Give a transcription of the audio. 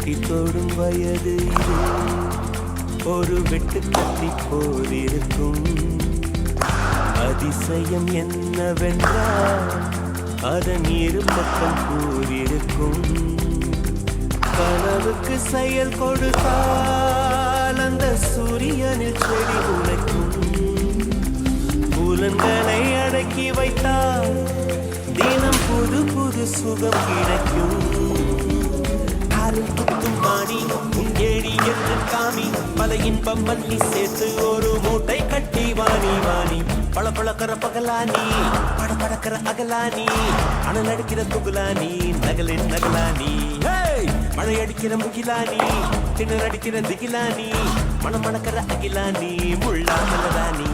கட்டி தொடும் வயது இது ஒரு வெட்டு கட்டி போலிருக்கும். அதிசயம் என்னவென்றால் அதன் இரு பக்கம் கூறியிருக்கும். கனவுக்கு செயல் கொடுத்தால் அந்த சூரியனில் செடி உழைக்கும். புலன்களை அடக்கி வைத்தால் தினம் புது புது சுகம் கிடைக்கும். மாணி உன் ஏழி என்று காமி பல இன்பம் மல்லி சேர்த்து ஒரு மூட்டை கட்டி வாணி வாணி பல பழக்கிற பகலானி பட படக்கிற அகலானி அனல் அடிக்கிற துகுலானி நகலின் நகலானி மழை அடிக்கிற முகிலானி திணற அடிக்கிற திகிலானி மணம் மணக்கிற அகிலானி முள்ளா மலரானி.